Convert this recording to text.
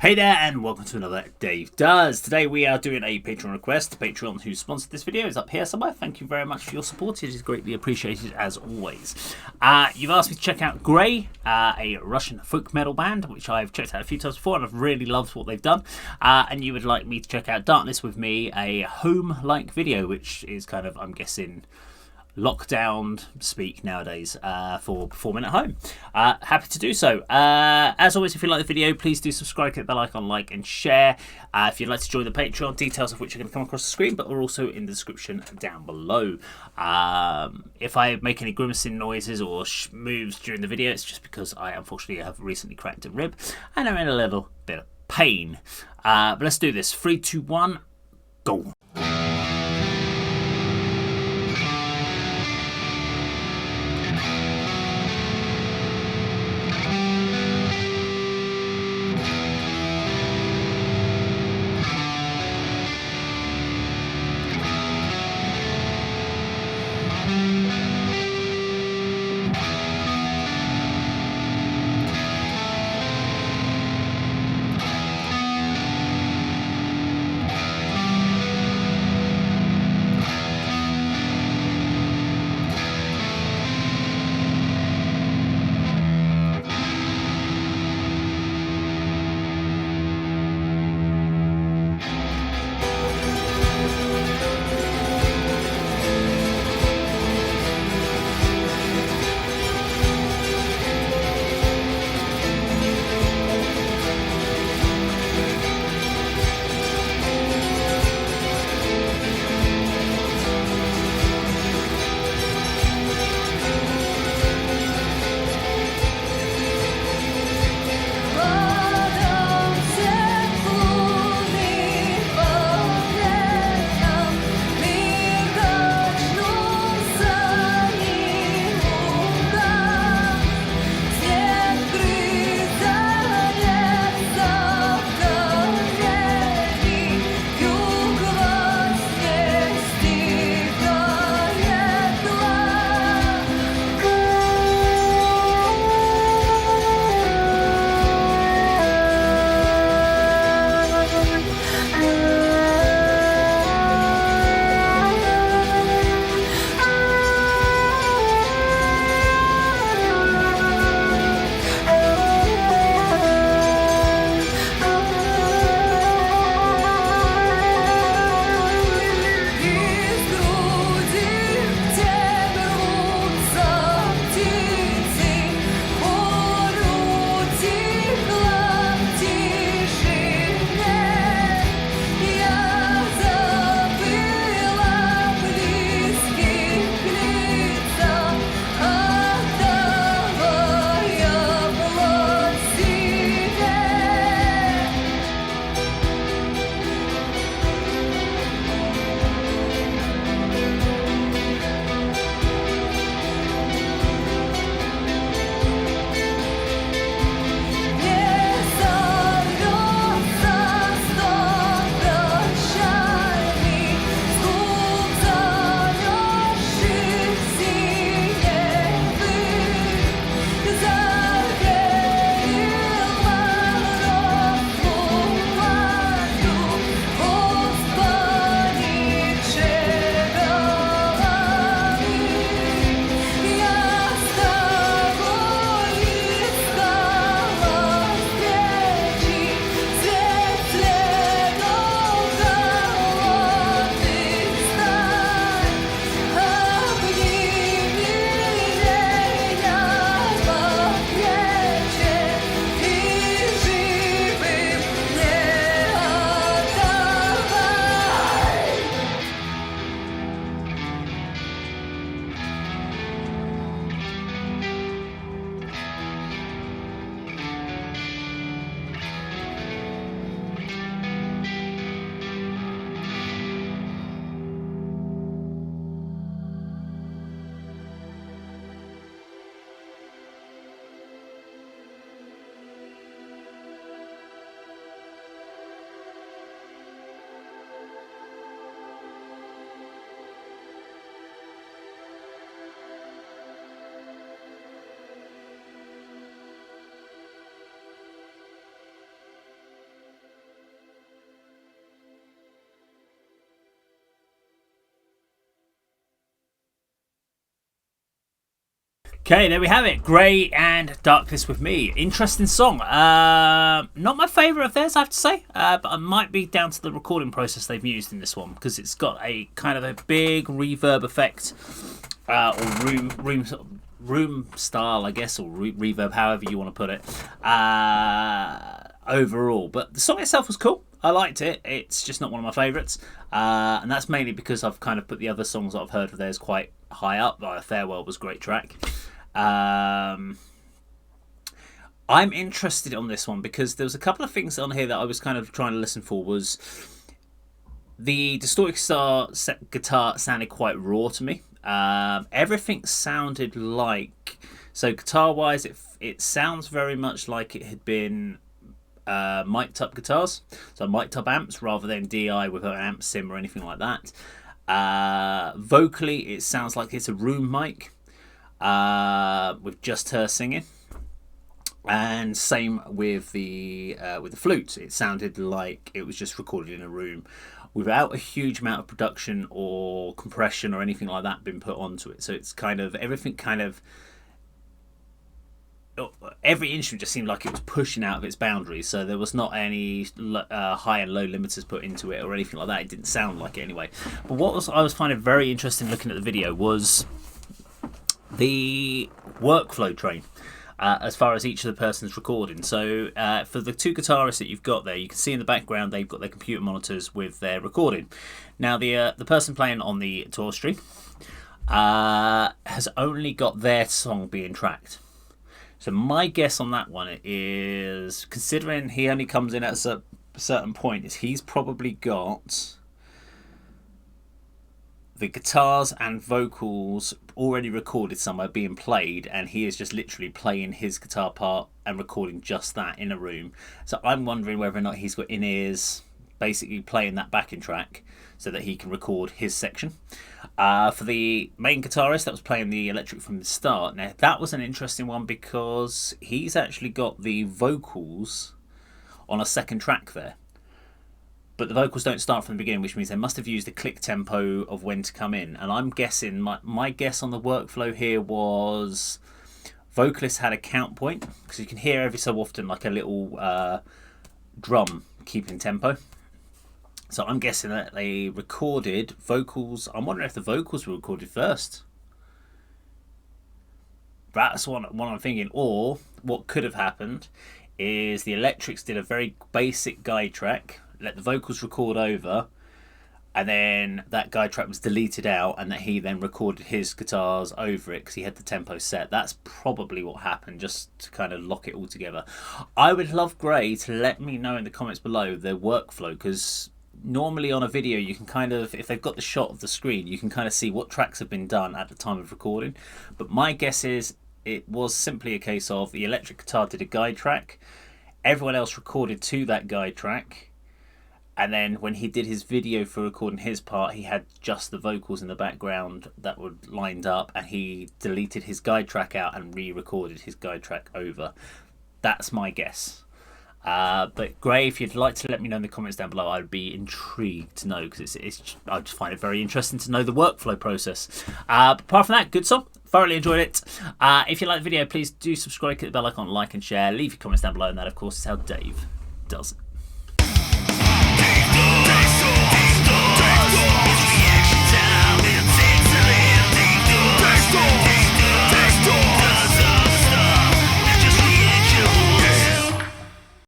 Hey there and welcome to another Dave Does. Today we are doing a Patreon request. The Patreon who sponsored this video is up here somewhere. Thank you very much for your support. It is greatly appreciated as always. You've asked me to check out Grai, a Russian folk metal band, which I've checked out a few times before and I've really loved what they've done. And you would like me to check out Darkness with Me, a home-like video, which is kind of, I'm guessing, lockdown speak nowadays for performing at home. Happy to do so. As always, if you like the video, please do subscribe, click the icon, like and share. If you'd like to join the Patreon, details of which are going to come across the screen, but are also in the description down below. If I make any grimacing noises or moves during the video, it's just because I unfortunately have recently cracked a rib and I'm in a little bit of pain. But let's do this. 3, 2, 1, go. Okay, there we have it. Grai and Darkness with Me. Interesting song. Not my favourite of theirs, I have to say. But it might be down to the recording process they've used in this one, because it's got a kind of a big reverb effect, or room style, I guess, or reverb, however you want to put it. Overall, but the song itself was cool. I liked it. It's just not one of my favourites, and that's mainly because I've kind of put the other songs that I've heard of theirs quite high up. Like Farewell was a great track. I'm interested on this one because there was a couple of things on here that I was kind of trying to listen for. Was the distorted guitar sounded quite raw to me. Everything sounded like, so guitar wise it sounds very much like it had been mic'd up guitars, so mic'd up amps rather than DI with an amp sim or anything like that. Vocally it sounds like it's a room mic with just her singing, and same with the flute. It sounded like it was just recorded in a room without a huge amount of production or compression or anything like that been put onto it. So it's kind of everything every instrument just seemed like it was pushing out of its boundaries, so there was not any high and low limiters put into it or anything like that. It didn't sound like it anyway. But what I was finding very interesting looking at the video was the workflow train, as far as each of the person's recording. So for the two guitarists that you've got there, you can see in the background they've got their computer monitors with their recording. Now the person playing on the tour string has only got their song being tracked. So my guess on that one is, considering he only comes in at a certain point, is he's probably got the guitars and vocals already recorded somewhere being played, and he is just literally playing his guitar part and recording just that in a room. So I'm wondering whether or not he's got in-ears basically playing that backing track so that he can record his section. For the main guitarist that was playing the electric from the start, now that was an interesting one because he's actually got the vocals on a second track there, but the vocals don't start from the beginning, which means they must have used a click tempo of when to come in. And I'm guessing, my guess on the workflow here was vocalists had a count point, because you can hear every so often like a little drum keeping tempo. So I'm guessing that they recorded vocals. I'm wondering if the vocals were recorded first. That's what I'm thinking. Or what could have happened is the electrics did a very basic guide track, let the vocals record over, and then that guide track was deleted out, and that he then recorded his guitars over it because he had the tempo set. That's probably what happened, just to kind of lock it all together. I would love Grai to let me know in the comments below their workflow, because normally on a video you can kind of, if they've got the shot of the screen, you can kind of see what tracks have been done at the time of recording. But my guess is it was simply a case of the electric guitar did a guide track, everyone else recorded to that guide track, and then when he did his video for recording his part, he had just the vocals in the background that were lined up, and he deleted his guide track out and re-recorded his guide track over. That's my guess. But Grai, if you'd like to let me know in the comments down below, I'd be intrigued to know, because I just find it very interesting to know the workflow process. But apart from that, good song. Thoroughly enjoyed it. If you like the video, please do subscribe, click the bell icon, like and share. Leave your comments down below, and that of course is how Dave does it.